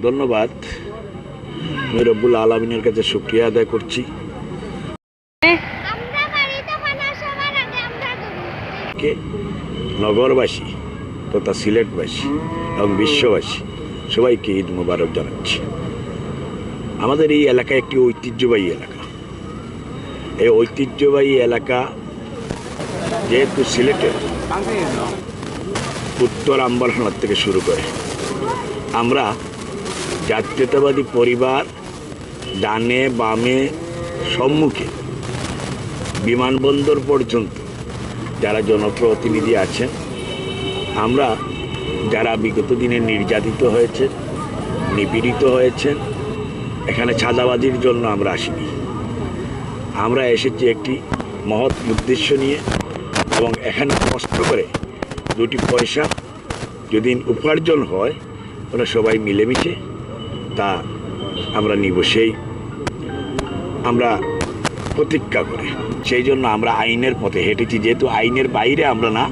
ধন্যবাদ। আমি রব্বুল আলামিনের কাছে শুকরিয়া আদায় করছি নগরবাসী তথা সিলেটবাসী এবং বিশ্ববাসী সবাইকে ঈদ মোবারক জানাচ্ছি। আমাদের এই এলাকা একটি ঐতিহ্যবাহী এলাকা। এই ঐতিহ্যবাহী এলাকা যেহেতু সিলেটের উত্তর আম্বারখানার থেকে শুরু করে আমরা জাতীয়তাবাদী পরিবার ডানে বামে সম্মুখে বিমানবন্দর পর্যন্ত যারা জনপ্রতিনিধি আছেন, আমরা যারা বিগত দিনে নির্যাতিত হয়েছেন, নিপীড়িত হয়েছেন, এখানে ছাদাবাজির জন্য আমরা আসিনি। আমরা এসেছি একটি মহৎ উদ্দেশ্য নিয়ে এবং এখানে কষ্ট করে দুটি পয়সা যদি উপার্জন হয় ওরা সবাই মিলেমিশে তা আমরা নিব, সেই আমরা প্রতিজ্ঞা করে সেই জন্য আমরা আইনের পথে হেঁটেছি। যেহেতু আইনের বাইরে আমরা না,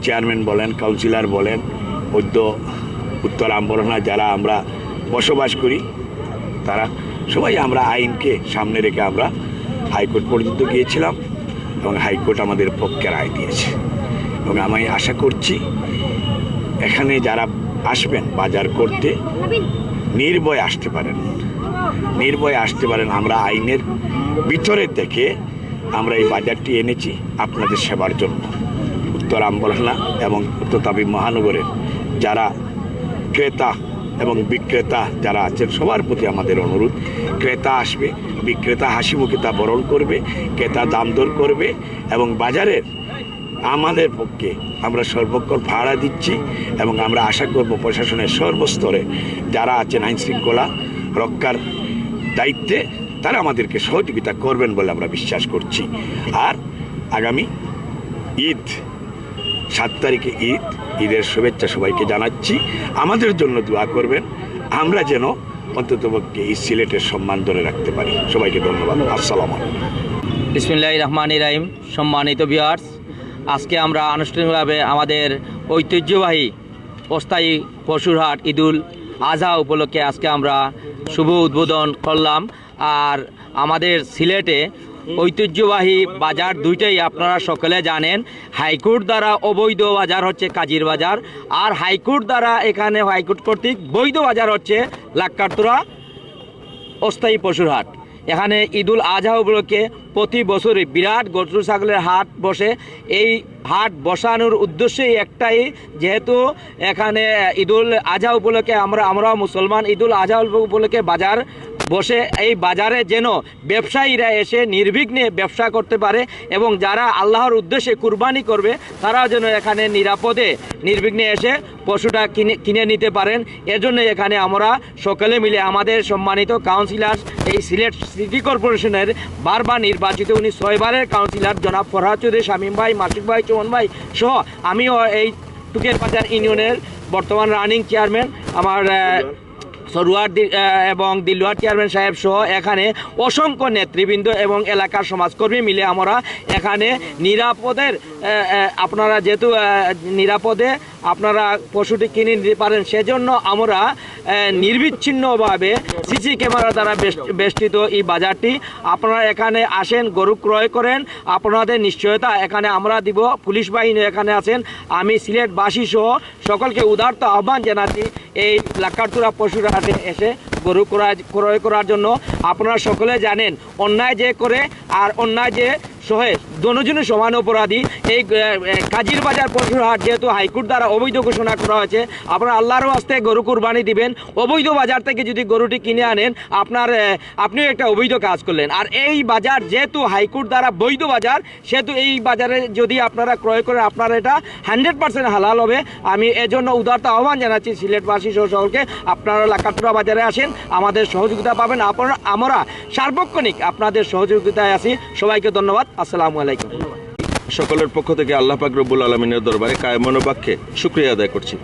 চেয়ারম্যান বলেন, কাউন্সিলর বলেন, উত্তর আম্বরখানা যারা আমরা বসবাস করি তারা সবাই আমরা আইনকে সামনে রেখে আমরা হাইকোর্ট পর্যন্ত গিয়েছিলাম এবং হাইকোর্ট আমাদের পক্ষে রায় দিয়েছে। এবং আমি আশা করছি এখানে যারা আসবেন বাজার করতে নির্ভয়ে আসতে পারেন, নির্ভয়ে আসতে পারেন। আমরা আইনের ভিতরে থেকে আমরা এই বাজারটি এনেছি আপনাদের সেবার জন্য। উত্তর আম্বরখানা এবং উত্তর তাবি মহানগরের যারা ক্রেতা এবং বিক্রেতা যারা আছেন সবার প্রতি আমাদের অনুরোধ, ক্রেতা আসবে, বিক্রেতা হাসি মুখে তা বরণ করবে, ক্রেতা দাম দর করবে এবং বাজারের আমাদের পক্ষে আমরা সর্বক্ষণ ভাড়া দিচ্ছি এবং আমরা আশা করব প্রশাসনের সর্বস্তরে যারা আছেন আইন শৃঙ্খলা রক্ষার দায়িত্বে তারা আমাদেরকে সহযোগিতা করবেন বলে আমরা বিশ্বাস করছি। আর আগামী ঈদ 7 তারিখে ঈদের শুভেচ্ছা সবাইকে জানাচ্ছি। আমাদের জন্য দোয়া করবেন, আমরা যেন অন্ততপক্ষে এই সিলেটের সম্মান ধরে রাখতে পারি। সবাইকে ধন্যবাদ। আসসালামু আলাইকুম। বিসমিল্লাহির রহমানির রহিম। সম্মানিত ভিউয়ার্স, আজকে আমরা আনুষ্ঠানিকভাবে আমাদের ঐতিহ্যবাহী অস্থায়ী পশুর হাট ঈদুল আজহা উপলক্ষে আজকে আমরা শুভ উদ্বোধন করলাম। আর আমাদের সিলেটে ঐতিহ্যবাহী বাজার দুইটাই আপনারা সকলে জানেন। হাইকোর্ট দ্বারা অবৈধ বাজার হচ্ছে কাজীর বাজার, আর হাইকোর্ট দ্বারা এখানে হাইকোর্ট কর্তৃক বৈধ বাজার হচ্ছে লাক্কারতুরা অস্থায়ী পশুর হাট। এখানে ঈদুল আজহা উপলক্ষে প্রতি বছরই বিরাট গরু ছাগলের হাট বসে। এই হাট বসানোর উদ্দেশ্যই একটাই, যেহেতু এখানে ঈদুল আজহা উপলক্ষে আমরা মুসলমান, ঈদুল আজহা উপলক্ষে বাজার বসে। এই বাজারে যেন ব্যবসায়ীরা এসে নির্বিঘ্নে ব্যবসা করতে পারে এবং যারা আল্লাহর উদ্দেশ্যে কুরবানি করবে তারাও যেন এখানে নিরাপদে নির্বিঘ্নে এসে পশুটা কিনে নিতে পারেন। এজন্য এখানে আমরা সকলে মিলে আমাদের সম্মানিত কাউন্সিলর, এই সিলেট সিটি কর্পোরেশনের বারবার নির্বাচিত, উনি 6 বারের কাউন্সিলর জনাব ফরহাদ চৌধুরী, শামীম ভাই, মাসুক ভাই, চৌহান ভাই সহ আমিও এই টুকের বাজার ইউনিয়নের বর্তমান রানিং চেয়ারম্যান আমার সরুয়ার এবং দিলওয়ার চেয়ারম্যান সাহেব সহ এখানে অসংখ্য নেতৃবৃন্দ এবং এলাকার সমাজকর্মী মিলে আমরা এখানে নিরাপদের আপনারা যেহেতু নিরাপদে আপনারা পশুটি কিনে নিতে পারেন সেজন্য আমরা নির্বিচ্ছিন্নভাবে সিসি ক্যামেরা দ্বারা বেষ্টিত এই বাজারটি। আপনারা এখানে আসেন, গরু ক্রয় করেন, আপনাদের নিশ্চয়তা এখানে আমরা দিব। পুলিশ বাহিনী এখানে আছেন। আমি সিলেটবাসী সহ সকলকে উদারত আহ্বান জানাচ্ছি এই লাক্কারতুরা পশুর হাটে এসে গরু ক্রয় করার জন্য। আপনারা সকলে জানেন অন্যায় যে করে আর অন্যায় যে সহে দোনোজনের সমান অপরাধী। এই কাজীর বাজার পশুর হাট যেহেতু হাইকোর্ট দ্বারা অবৈধ ঘোষণা করা হয়েছে, আপনারা আল্লাহর ওয়াস্তে গরু কুরবানি দিবেন। অবৈধ বাজার থেকে যদি গরুটি কিনে আনেন আপনিও একটা অবৈধ কাজ করলেন। আর এই বাজার যেহেতু হাইকোর্ট দ্বারা বৈধ বাজার, সেহেতু এই বাজারে যদি আপনারা ক্রয় করেন আপনারা এটা 100% হালাল হবে। আমি এজন্য উদারত আহ্বান জানাচ্ছি সিলেটবাসী সহ সকলকে, আপনারা লাক্কারতুরা বাজারে আসেন, আমাদের সহযোগিতা পাবেন। আমরা সার্বক্ষণিক আপনাদের সহযোগিতায় আছি। সবাইকে ধন্যবাদ। আসসালামু আলাইকুম। সকলের পক্ষ থেকে আল্লাহ পাক রব্বুল আলামিনের দরবারে কায়মনোবাক্যে শুকরিয়া আদায় করছি।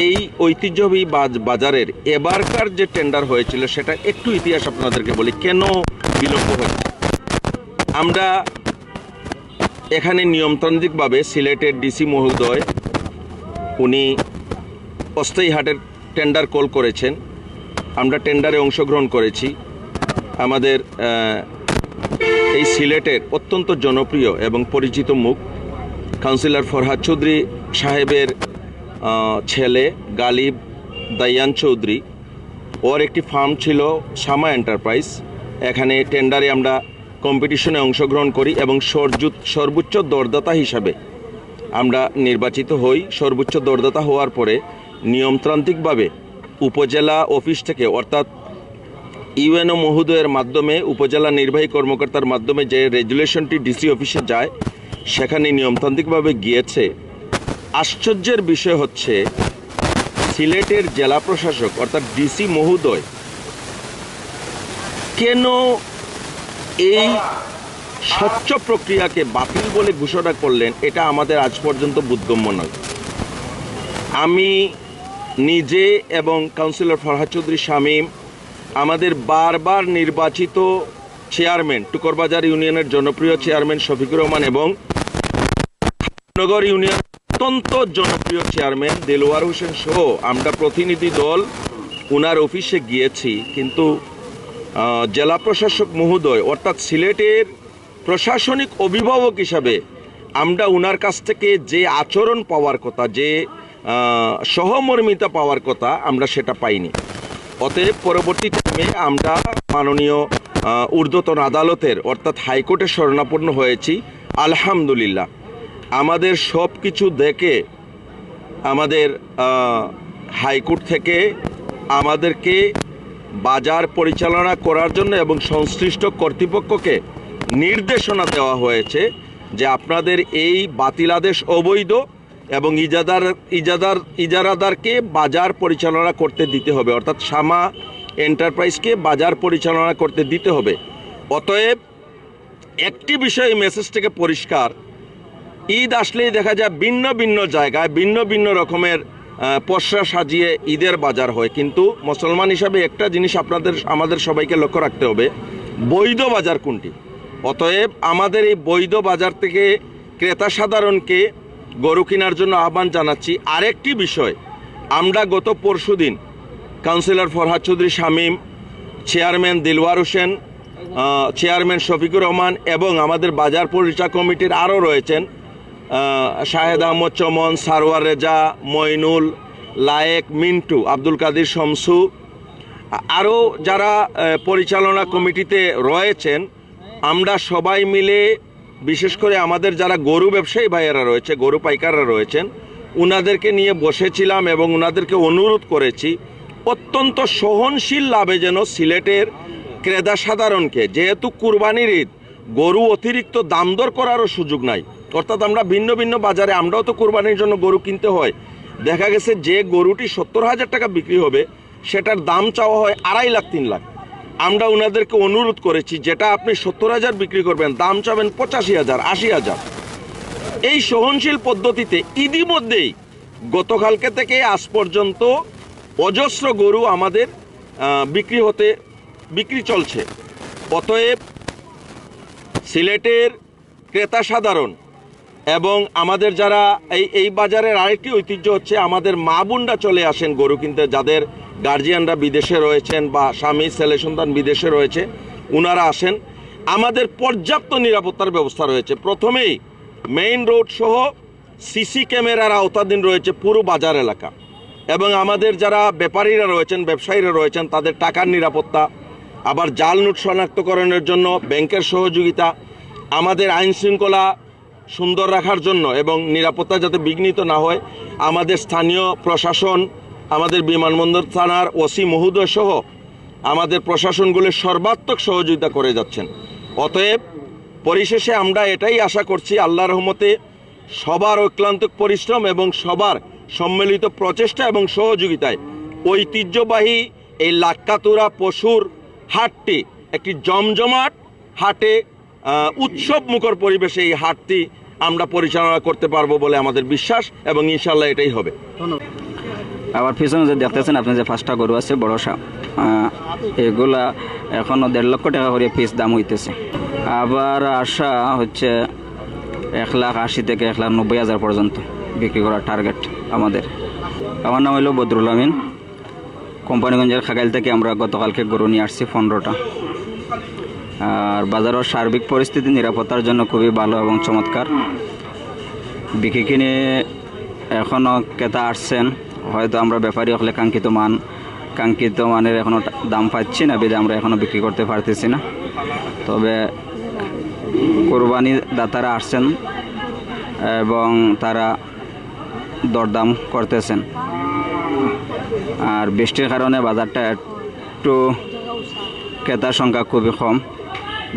এই ঐতিহ্যবাহী বাজারের এবারকার যে টেন্ডার হয়েছিল সেটা একটু ইতিহাস আপনাদেরকে বলি, কেন বিলম্ব হয়েছে। আমরা এখানে নিয়মতান্ত্রিকভাবে সিলেটের ডিসি মহোদয় উনি অস্থায়ী হাটের টেন্ডার কল করেছেন আমরা টেন্ডারে অংশগ্রহণ করেছি। আমাদের এই সিলেটের অত্যন্ত জনপ্রিয় এবং পরিচিত মুখ কাউন্সিলর ফরহাদ চৌধুরী সাহেবের ছেলে গালিব দায়ান চৌধুরী, ওর একটি ফার্ম ছিল শামা এন্টারপ্রাইজ। এখানে টেন্ডারে আমরা কম্পিটিশনে অংশগ্রহণ করি এবং সর্বোচ্চ দরদাতা হিসাবে আমরা নির্বাচিত হই। সর্বোচ্চ দরদাতা হওয়ার পরে নিয়মতান্ত্রিকভাবে উপজেলা অফিস থেকে, অর্থাৎ ইউএনও মহোদয়ের মাধ্যমে, উপজেলা নির্বাহী কর্মকর্তার মাধ্যমে যে রেজুলেশনটি ডিসি অফিসে যায়, সেখানে নিয়মতান্ত্রিকভাবে গিয়েছে। আশ্চর্যের বিষয় হচ্ছে সিলেটের জেলা প্রশাসক অর্থাৎ ডিসি মহোদয় কেন এই স্বচ্ছ প্রক্রিয়াকে বাতিল বলে ঘোষণা করলেন, এটা আমাদের আজ পর্যন্ত বোধগম্য নয়। আমি নিজে এবং কাউন্সিলর ফরহাদ চৌধুরী শামীম, আমাদের বারবার নির্বাচিত চেয়ারম্যান, টুকরবাজার ইউনিয়নের জনপ্রিয় চেয়ারম্যান শফিকুর রহমান এবং নগর ইউনিয়ন অত্যন্ত জনপ্রিয় চেয়ারম্যান দেলোয়ার হোসেন সহ আমরা প্রতিনিধি দল ওনার অফিসে গিয়েছি, কিন্তু জেলা প্রশাসক মহোদয় অর্থাৎ সিলেটের প্রশাসনিক অভিভাবক হিসাবে আমরা ওনার কাছ থেকে যে আচরণ পাওয়ার কথা, যে সহমর্মিতা পাওয়ার কথা, আমরা সেটা পাইনি। অতএব পরবর্তী টাইমে আমরা মাননীয় ঊর্ধ্বতন আদালতের অর্থাৎ হাইকোর্টে শরণাপন্ন হয়েছি। আলহামদুলিল্লাহ আমাদের সব কিছু দেখে আমাদের হাইকোর্ট থেকে আমাদেরকে বাজার পরিচালনা করার জন্য এবং সংশ্লিষ্ট কর্তৃপক্ষকে নির্দেশনা দেওয়া হয়েছে যে আপনাদের এই বাতিল আদেশ অবৈধ এবং ইজারাদারকে বাজার পরিচালনা করতে দিতে হবে, অর্থাৎ শামা এন্টারপ্রাইজকে বাজার পরিচালনা করতে দিতে হবে। অতএব একটি বিষয় মেসেজ থেকে পরিষ্কার, ঈদ আসলেই দেখা যায় ভিন্ন ভিন্ন জায়গায় ভিন্ন ভিন্ন রকমের পসরা সাজিয়ে ঈদের বাজার হয়, কিন্তু মুসলমান হিসাবে একটা জিনিস আমাদের সবাইকে লক্ষ্য রাখতে হবে, বৈধ বাজার কোনটি। অতএব আমাদের এই বৈধ বাজার থেকে ক্রেতা সাধারণকে গরু কেনার জন্য আহ্বান জানাচ্ছি। আরেকটি বিষয়, আমরা গত পরশুদিন councillor Farhad Chowdhury Shamim, chairman Dilwar Hossain, chairman Shafiqur Rahman এবং আমাদের বাজার পরিচালনা কমিটির আরও রয়েছেন শাহেদ আহমদ চমন, সারওয়ার রেজা, মইনুল, লায়েক, মিন্টু, আব্দুল কাদের শমসু, আরও যারা পরিচালনা কমিটিতে রয়েছেন, আমরা সবাই মিলে, বিশেষ করে আমাদের যারা গরু ব্যবসায়ী ভাইয়েরা রয়েছে, গরু পাইকাররা রয়েছেন, ওনাদেরকে নিয়ে বসেছিলাম এবং ওনাদেরকে অনুরোধ করেছি অত্যন্ত সহনশীল লাভে যেন সিলেটের ক্রেতা সাধারণকে, যেহেতু কুরবানির ঈদ, গরু অতিরিক্ত দাম দর করারও সুযোগ নাই। অর্থাৎ আমরা ভিন্ন ভিন্ন বাজারে, আমরাও তো কুরবানির জন্য গরু কিনতে হয়, দেখা গেছে যে গরুটি 70,000 টাকা বিক্রি হবে সেটার দাম চাওয়া হয় 2.5 লাখ 3 লাখ। আমরা ওনাদেরকে অনুরোধ করেছি যেটা আপনি 70,000 বিক্রি করবেন, দাম চাবেন 85,000 80,000। এই সহনশীল পদ্ধতিতে ইতিমধ্যেই গতকালকে থেকে আজ পর্যন্ত অজস্র গরু আমাদের বিক্রি চলছে। অতএব সিলেটের ক্রেতা সাধারণ এবং আমাদের যারা এই বাজারের আরেকটি ঐতিহ্য হচ্ছে আমাদের মা বোনরা চলে আসেন গরু কিনতে, যাদের গার্জিয়ানরা বিদেশে রয়েছেন বা স্বামী ছেলে সন্তান বিদেশে রয়েছে, ওনারা আসেন। আমাদের পর্যাপ্ত নিরাপত্তার ব্যবস্থা রয়েছে। প্রথমেই মেইন রোড সহ সিসি ক্যামেরার আওতাধীন রয়েছে পুরো বাজার এলাকা, এবং আমাদের যারা ব্যাপারীরা রয়েছেন, ব্যবসায়ীরা রয়েছেন, তাদের টাকার নিরাপত্তা, আবার জাল নোট শনাক্তকরণের জন্য ব্যাংকের সহযোগিতা, আমাদের আইন শৃঙ্খলা সুন্দর রাখার জন্য এবং নিরাপত্তা যাতে বিঘ্নিত না হয় আমাদের স্থানীয় প্রশাসন, আমাদের বিমানবন্দর থানার ওসি মহোদয় সহ আমাদের প্রশাসনগুলো সর্বাত্মক সহযোগিতা করে যাচ্ছেন। অতএব পরিশেষে আমরা এটাই আশা করছি, আল্লাহর রহমতে সবার অক্লান্ত পরিশ্রম এবং সবার সম্মিলিত প্রচেষ্টা এবং সহযোগিতায় ঐতিহ্যবাহী এই লাক্কাতুরা পশুর হাটটি একটি জমজমাট হাটে, উৎসব মুখর পরিবেশে এই হাটটি আমরা পরিচালনা করতে পারবো বলে আমাদের বিশ্বাস, এবং ইনশাল্লাহ এটাই হবে। আবার পিছনে যে দেখতেছেন আপনি যে 5টা গরু আছে বড় এগুলা এখনও 1.5 লক্ষ টাকা করে পিস দাম হইতেছে। আবার আশা হচ্ছে 1,80,000 থেকে 1,90,000 পর্যন্ত বিক্রি করার টার্গেট আমাদের। আমার নাম হলো বদরুল আমিন, কোম্পানিগঞ্জের খাগাইল থেকে আমরা গতকালকে গরু নিয়ে আসছি 15টা। আর বাজারের সার্বিক পরিস্থিতি নিরাপত্তার জন্য খুবই ভালো এবং চমৎকার। বিক্রি কিনে এখনও ক্রেতা আসছেন, হয়তো আমরা ব্যাপারী হলে কাঙ্ক্ষিত মানের এখনও দাম পাচ্ছি না, বিধে আমরা এখনও বিক্রি করতে পারতেছি না। তবে কোরবানি দাতারা আসছেন এবং তারা দরদাম করতেছেন। আর বৃষ্টির কারণে বাজারটা একটু ক্রেতার সংখ্যা খুবই কম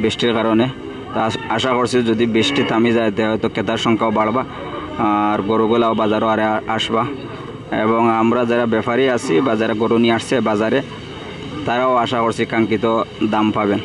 বৃষ্টির কারণে। তা আশা করছি যদি বৃষ্টি থামি যায় তো হয়তো ক্রেতার সংখ্যাও বাড়বা আর গরুগুলাও বাজারও আর আসবা। এবং আমরা যারা ব্যাপারী আছি বা যারা গরু নিয়ে আসছে বাজারে, তারাও আশা করছি কাঙ্ক্ষিত দাম পাবেন।